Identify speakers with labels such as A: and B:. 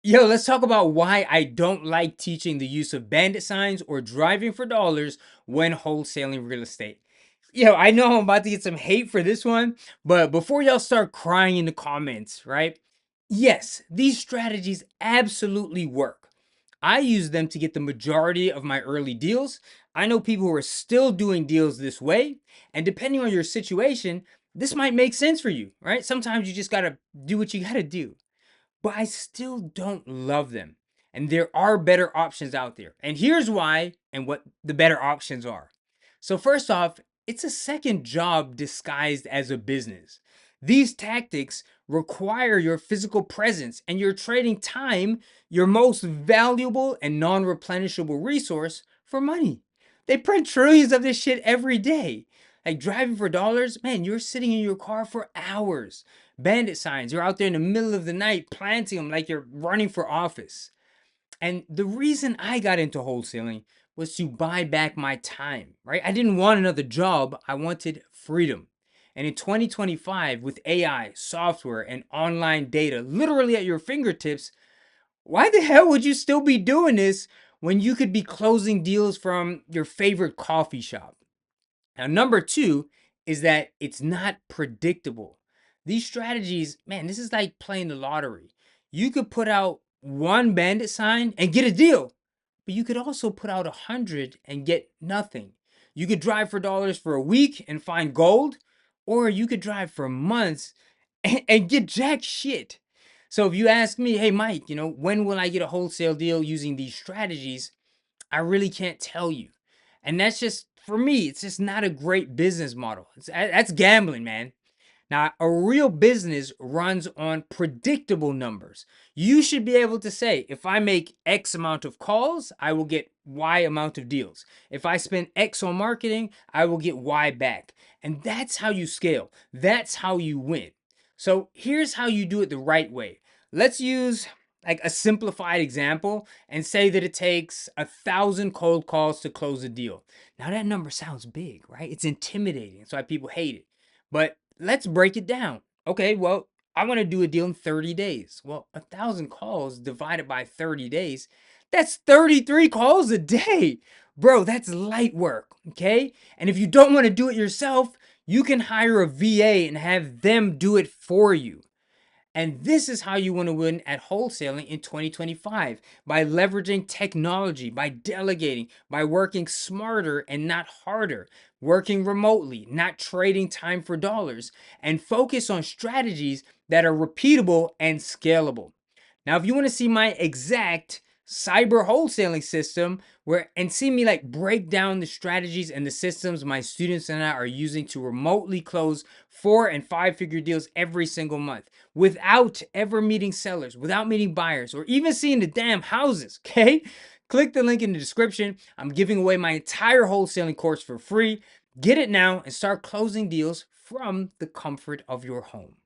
A: Yo, let's talk about why I don't like teaching the use of bandit signs or driving for dollars when wholesaling real estate. Yo, I know I'm about to get some hate for this one, but before y'all start crying in the comments, right? Yes, these strategies absolutely work. I use them to get the majority of my early deals. I know people who are still doing deals this way, and depending on your situation, this might make sense for you, right? Sometimes you just gotta do what you gotta do, but I still don't love them. And there are better options out there. And here's why and what the better options are. So, first off, it's a second job disguised as a business. These tactics require your physical presence and you're trading time, your most valuable and non replenishable resource, for money. They print trillions of this shit every day. Like driving for dollars, man, you're sitting in your car for hours. Bandit signs, you're out there in the middle of the night planting them like you're running for office. And the reason I got into wholesaling was to buy back my time, right? I didn't want another job, I wanted freedom. And in 2025, with AI, software, and online data literally at your fingertips, why the hell would you still be doing this when you could be closing deals from your favorite coffee shop? Now, number two is that it's not predictable. These strategies, man, this is like playing the lottery. You could put out one bandit sign and get a deal, but you could also put out 100 and get nothing. You could drive for dollars for a week and find gold, or you could drive for months and get jack shit. So if you ask me, hey, Mike, when will I get a wholesale deal using these strategies? I really can't tell you. And that's just, for me, it's just not a great business model. That's gambling, man. Now, a real business runs on predictable numbers. You should be able to say, if I make X amount of calls, I will get Y amount of deals. If I spend X on marketing, I will get Y back. And that's how you scale. That's how you win. So here's how you do it the right way. Let's use like a simplified example and say that it takes 1,000 cold calls to close a deal. Now that number sounds big, right? It's intimidating. That's why people hate it. But let's break it down. Okay, well, I want to do a deal in 30 days. Well, 1,000 calls divided by 30 days, that's 33 calls a day. Bro, that's light work, okay? And if you don't want to do it yourself, you can hire a VA and have them do it for you. And this is how you want to win at wholesaling in 2025, by leveraging technology, by delegating, by working smarter and not harder, working remotely, not trading time for dollars, and focus on strategies that are repeatable and scalable. Now, if you want to see my exact cyber wholesaling system where and see me like break down the strategies and the systems my students and I are using to remotely close 4 and 5 figure deals every single month without ever meeting sellers, without meeting buyers, or even seeing the damn houses, okay? Click the link in the description. I'm giving away my entire wholesaling course for free. Get it now and start closing deals from the comfort of your home.